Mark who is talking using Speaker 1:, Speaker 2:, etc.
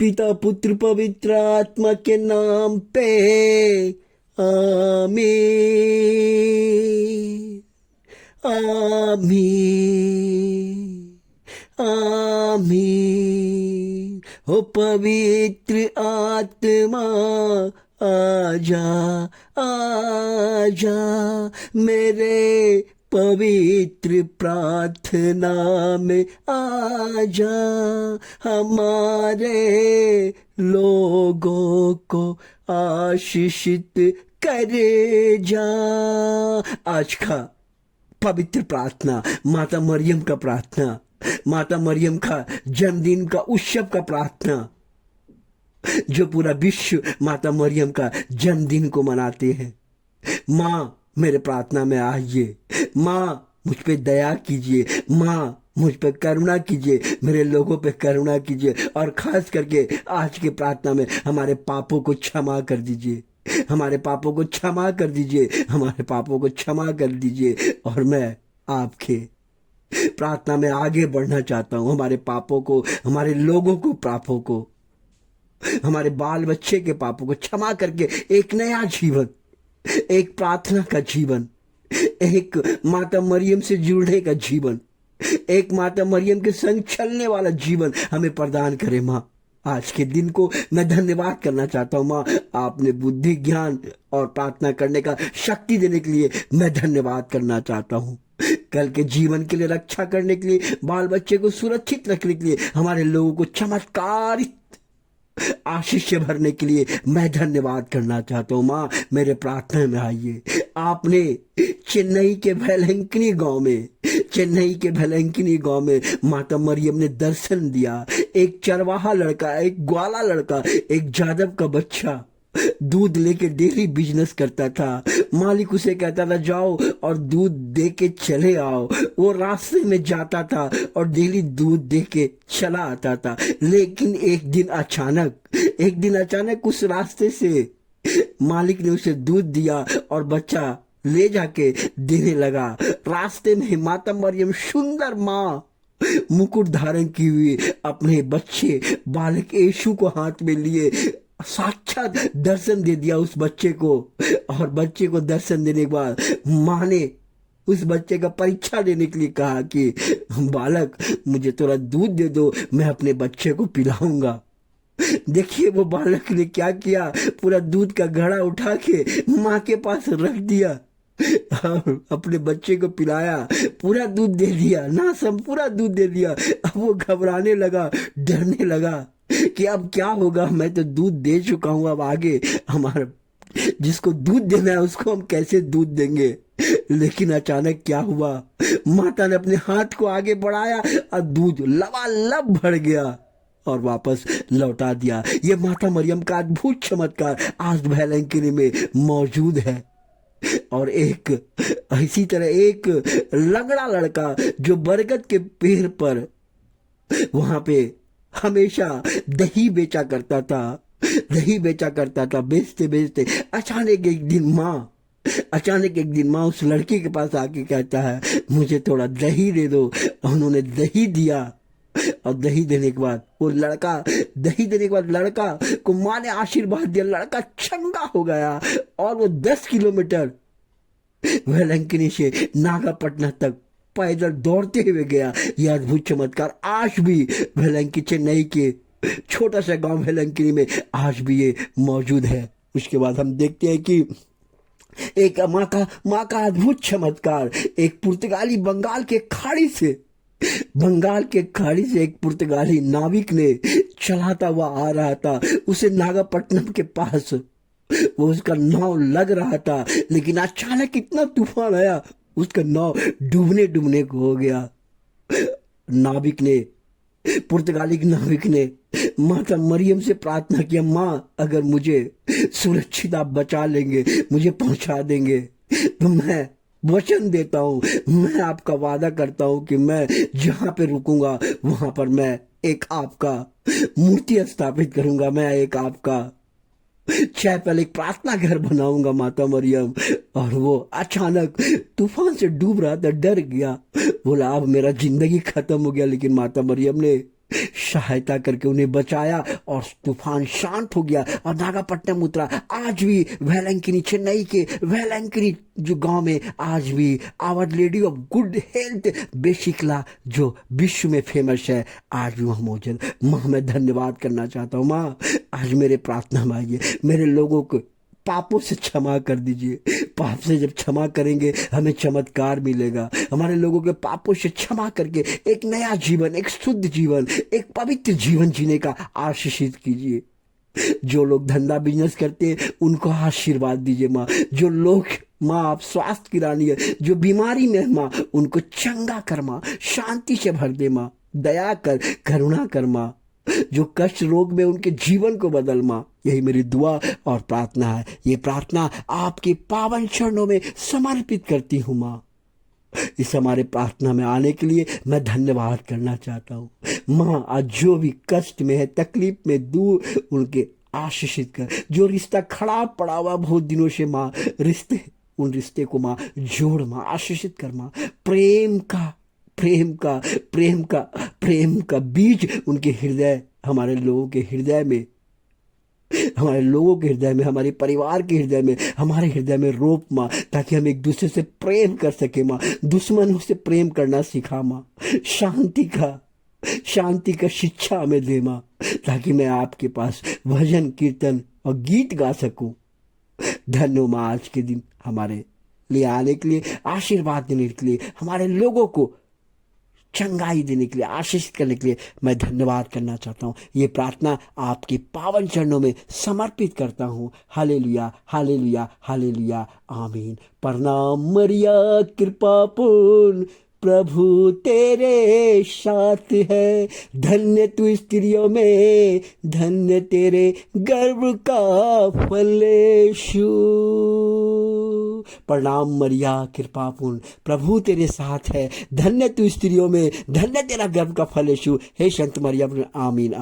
Speaker 1: पिता पुत्र पवित्र आत्मा के नाम पे आमीन आमीन आमीन। हो पवित्र आत्मा आजा आजा मेरे पवित्र प्रार्थना में आजा, हमारे लोगों को आशीषित करे जा। आज का पवित्र प्रार्थना माता मरियम का प्रार्थना, माता मरियम का जन्मदिन का उत्सव का प्रार्थना, जो पूरा विश्व माता मरियम का जन्मदिन को मनाते हैं। माँ मेरे प्रार्थना में आइए, माँ मुझ पे दया कीजिए, माँ मुझ पे करुणा कीजिए, मेरे लोगों पे करुणा कीजिए, और खास करके आज की प्रार्थना में हमारे पापों को क्षमा कर दीजिए, हमारे पापों को क्षमा कर दीजिए, हमारे पापों को क्षमा कर दीजिए। और मैं आपके प्रार्थना में आगे बढ़ना चाहता हूँ, हमारे पापों को, हमारे लोगों को पापों को, हमारे बाल बच्चे के पापों को क्षमा करके एक नया जीवन, एक प्रार्थना का जीवन, एक माता मरियम से जुड़ने का जीवन, एक माता मरियम के संग चलने वाला जीवन हमें प्रदान करे। माँ आज के दिन को मैं धन्यवाद करना चाहता हूँ। माँ आपने बुद्धि ज्ञान और प्रार्थना करने का शक्ति देने के लिए मैं धन्यवाद करना चाहता हूँ। कल के जीवन के लिए, रक्षा करने के लिए, बाल बच्चे को सुरक्षित रखने के लिए, हमारे लोगों को चमत्कारित आशीष से भरने के लिए मैं धन्यवाद करना चाहता हूँ। माँ मेरे प्रार्थना में आइए। आपने चेन्नई के भेलंकिनी गांव में माता मरियम ने दर्शन दिया। एक चरवाहा लड़का, एक ग्वाला लड़का, एक जादव का बच्चा दूध लेके डेली बिजनेस करता था। मालिक उसे कहता था जाओ और दूध दे के चले आओ। वो रास्ते में जाता था और डेली दूध दे के चला आता था। लेकिन एक दिन अचानक उस रास्ते से मालिक ने उसे दूध दिया और बच्चा ले जाके देने लगा। रास्ते में माता मरियम सुंदर माँ मुकुट धारण की हुई अपने बच्चे बालक यीशु को हाथ में लिए साक्षात दर्शन दे दिया उस बच्चे को। और बच्चे को दर्शन देने के बाद माँ ने उस बच्चे का परीक्षा लेने के लिए कहा कि बालक मुझे थोड़ा दूध दे दो, मैं अपने बच्चे को पिलाऊंगा। देखिए वो बालक ने क्या किया, पूरा दूध का घड़ा उठा के माँ के पास रख दिया और अपने बच्चे को पिलाया। पूरा दूध दे दिया, पूरा दूध दे दिया। अब वो घबराने लगा, डरने लगा कि अब क्या होगा, मैं तो दूध दे चुका हूं, अब आगे हमारा जिसको दूध देना है उसको हम कैसे दूध देंगे। लेकिन अचानक क्या हुआ, माता ने अपने हाथ को आगे बढ़ाया और दूध लबालब भर गया और वापस लौटा दिया। ये माता मरियम का अद्भुत चमत्कार आज भेलंकिनी में मौजूद है। और एक इसी तरह एक लंगड़ा लड़का जो बरगद के पेड़ पर वहां पे हमेशा दही बेचा करता था, बेचते बेचते अचानक एक दिन माँ उस लड़के के पास आके कहता है मुझे थोड़ा दही दे दो। उन्होंने दही दिया और दही देने के बाद लड़का को माँ ने आशीर्वाद दिया। लड़का चंगा हो गया और वो 10 किलोमीटर भेलंकिनी से नागापट्टनम तक पैदल दौड़ते हुए गया। यह अद्भुत चमत्कार आज भी चेन्नई के छोटा सा गांव भेलंकिनी में आज भी ये मौजूद है। उसके बाद हम देखते हैं कि एक माँ का अद्भुत चमत्कार, एक पुर्तगाली बंगाल के खाड़ी से एक पुर्तगाली नाविक ने चलाता हुआ आ रहा था। उसे नागापट्टनम के पास वो उसका नाव लग रहा था, लेकिन अचानक इतना तूफान आया उसका नाव डूबने को हो गया। पुर्तगाली नाविक ने माता मरियम से प्रार्थना किया, माँ अगर मुझे सुरक्षित आप बचा लेंगे, मुझे पहुंचा देंगे तो मैं वचन देता हूँ, मैं आपका वादा करता हूँ कि मैं जहाँ पे रुकूंगा वहां पर मैं एक आपका मूर्ति स्थापित करूंगा, मैं एक आपका चैपल, एक प्रार्थना घर बनाऊंगा माता मरियम। और वो अचानक तूफान से डूब रहा था, डर गया, बोला अब मेरा जिंदगी खत्म हो गया। लेकिन माता मरियम ने सहायता करके उन्हें बचाया और तूफान शांत हो गया और नागापट्टनम उतरा। आज भी वेलंकनी, चेन्नई के वेलंकनी जो गांव में आज भी our lady of good health basically जो विश्व में फेमस है, आज भी वहाँ मौजूद। माँ मैं धन्यवाद करना चाहता हूँ। माँ आज मेरे प्रार्थना मांगिए, मेरे लोगों को पापों से क्षमा कर दीजिए। पाप से जब क्षमा करेंगे हमें चमत्कार मिलेगा। हमारे लोगों के पापों से क्षमा करके एक नया जीवन, एक शुद्ध जीवन, एक पवित्र जीवन जीने का आशीषित कीजिए। जो लोग धंधा बिजनेस करते हैं उनको आशीर्वाद दीजिए माँ। जो लोग माँ आप स्वास्थ्य की रानी है, जो बीमारी में है माँ उनको चंगा कर माँ, शांति से भर दे माँ, दया कर, करुणा कर माँ। जो कष्ट रोग में उनके जीवन को बदल माँ। यही मेरी दुआ और प्रार्थना है। ये प्रार्थना आपके पावन चरणों में समर्पित करती हूँ माँ। इस हमारे प्रार्थना में आने के लिए मैं धन्यवाद करना चाहता हूँ माँ। आज जो भी कष्ट में है, तकलीफ में, दूर उनके आशीषित कर। जो रिश्ता खराब पड़ा हुआ बहुत दिनों से माँ, रिश्ते, उन रिश्ते को माँ जोड़ माँ, आशीषित कर माँ। प्रेम का बीज उनके हृदय, हमारे लोगों के हृदय में, हमारे परिवार के हृदय में, हमारे हृदय में रोप माँ, ताकि हम एक दूसरे से प्रेम कर सके माँ। दुश्मनों से प्रेम करना सिखा माँ। शांति का शिक्षा हमें दे माँ, ताकि मैं आपके पास भजन, कीर्तन और गीत गा सकूं। धन्य माँ आज के दिन हमारे लिए आने के लिए, आशीर्वाद देने के लिए, हमारे लोगों को चंगाई देने के लिए, आशीष करने के लिए मैं धन्यवाद करना चाहता हूँ। ये प्रार्थना आपके पावन चरणों में समर्पित करता हूँ। हालेलुया, हालेलुया, हालेलुया, आमीन। प्रणाम मरिया कृपा पूर्ण, प्रभु तेरे साथ है। धन्य तू स्त्रियों में, धन्य तेरे गर्भ का फल यीशु। प्रणाम मरिया कृपा पूर्ण, प्रभु तेरे साथ है। धन्य तू स्त्रियों में, धन्य तेरा गर्भ का फल यीशु। हे संत मरिया, आमीन आमीन।